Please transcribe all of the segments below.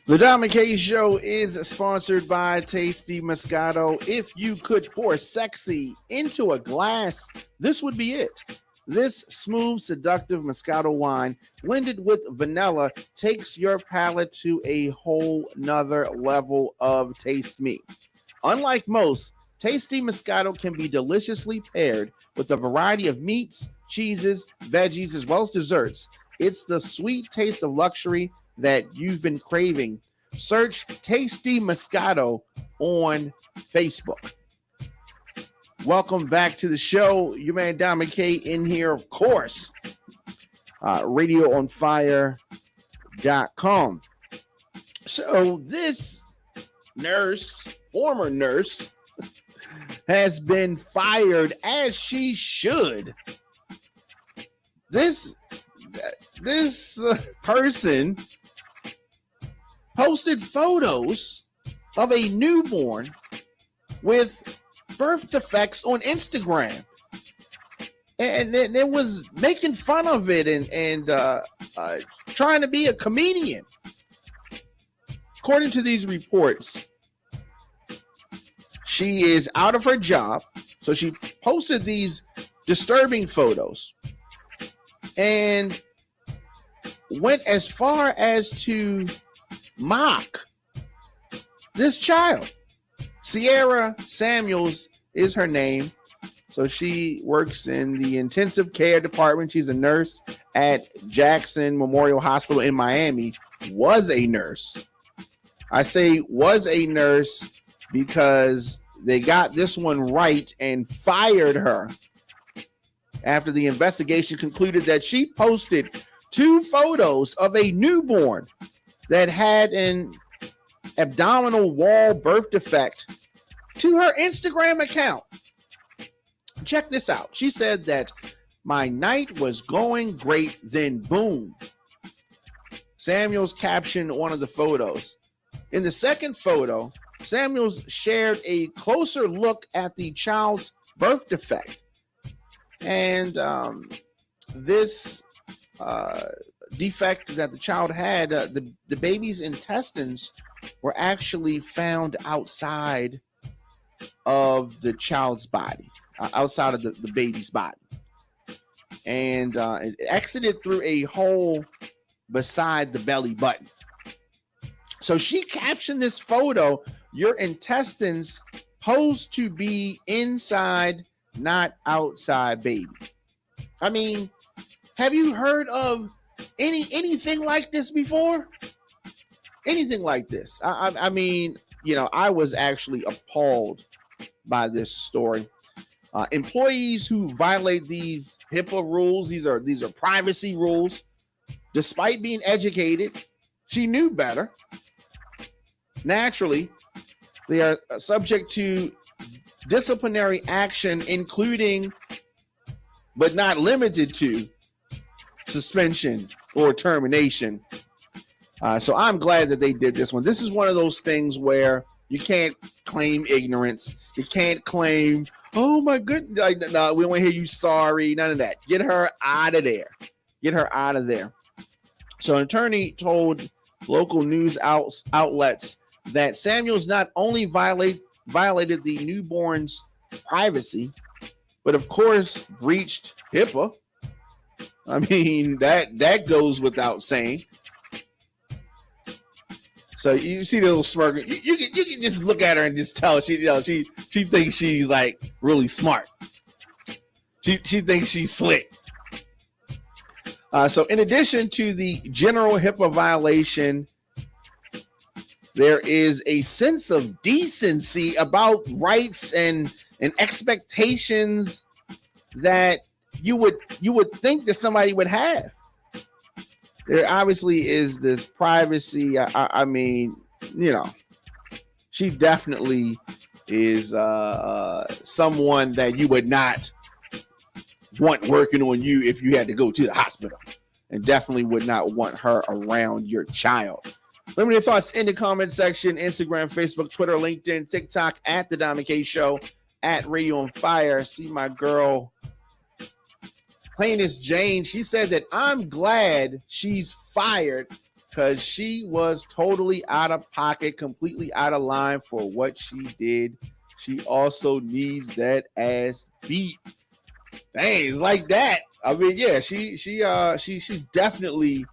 The Diamond K Show is sponsored by Tasty Moscato. If you could pour sexy into a glass, this would be it. This smooth, seductive Moscato wine, blended with vanilla, takes your palate to a whole nother level of taste me. Unlike most, Tasty Moscato can be deliciously paired with a variety of meats, cheeses, veggies, as well as desserts. It's the sweet taste of luxury that you've been craving. Search Tasty Moscato on Facebook. Welcome back to the show. Your man Diamond K in here, of course. RadioOnFire.com. So this nurse, former nurse, has been fired, as she should. This person posted photos of a newborn with birth defects on Instagram, and it was making fun of it and trying to be a comedian. According to these reports, she is out of her job, so she posted these disturbing photos and went as far as to mock this child. Sierra Samuels is her name. So she works in the intensive care department. She's a nurse at Jackson Memorial Hospital in Miami. Was a nurse. I say was a nurse because they got this one right and fired her after the investigation concluded that she posted 2 photos of a newborn that had an abdominal wall birth defect to her Instagram account. Check this out. She said that my night was going great, then boom. Samuels captioned one of the photos. In the second photo, Samuels shared a closer look at the child's birth defect. And this defect that the child had, the baby's intestines were actually found outside of the child's body, outside of the baby's body. And it exited through a hole beside the belly button. So she captioned this photo, your intestines supposed to be inside, not outside, baby. I mean, have you heard of anything like this before? Anything like this? I mean, I was actually appalled by this story. Employees who violate these HIPAA rules, these are privacy rules, despite being educated, she knew better. Naturally, they are subject to disciplinary action, including, but not limited to, suspension or termination. So I'm glad that they did this one. This is one of those things where you can't claim ignorance. You can't claim, oh my goodness, no, we don't want to hear you sorry, none of that. Get her out of there. Get her out of there. So an attorney told local news outlets that Samuels not only violated the newborn's privacy, but of course breached HIPAA. I mean, that goes without saying. So you see the little smirk. You can just look at her and just tell she thinks she's like really smart. She thinks she's slick. So in addition to the general HIPAA violation, there is a sense of decency about rights and expectations that you would think that somebody would have. There obviously is this privacy. I mean, she definitely is someone that you would not want working on you if you had to go to the hospital, and definitely would not want her around your child. Let me know your thoughts in the comment section. Instagram, Facebook, Twitter, LinkedIn, TikTok, at The Diamond K Show, at Radio on Fire. See my girl Plainest Jane. She said that I'm glad she's fired because she was totally out of pocket, completely out of line for what she did. She also needs that ass beat. Things like that. I mean, yeah, she definitely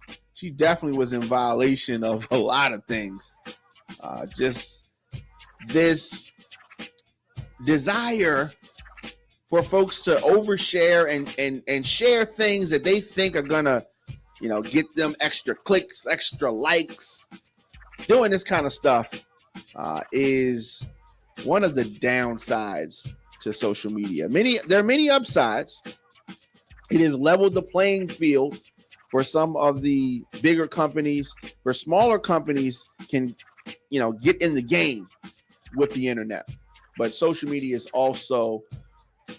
was in violation of a lot of things. Just this desire for folks to overshare and share things that they think are gonna, get them extra clicks, extra likes. Doing this kind of stuff is one of the downsides to social media. There are many upsides. It has leveled the playing field for some of the bigger companies, where smaller companies can, get in the game with the internet. But social media is also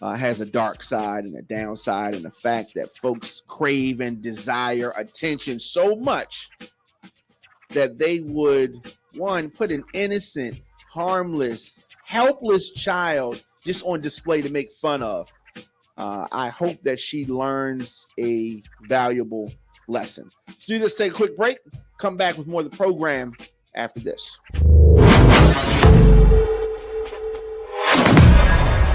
has a dark side and a downside, and the fact that folks crave and desire attention so much that they would, one, put an innocent, harmless, helpless child just on display to make fun of. I hope that she learns a valuable lesson. Let's do this, take a quick break, come back with more of the program after this.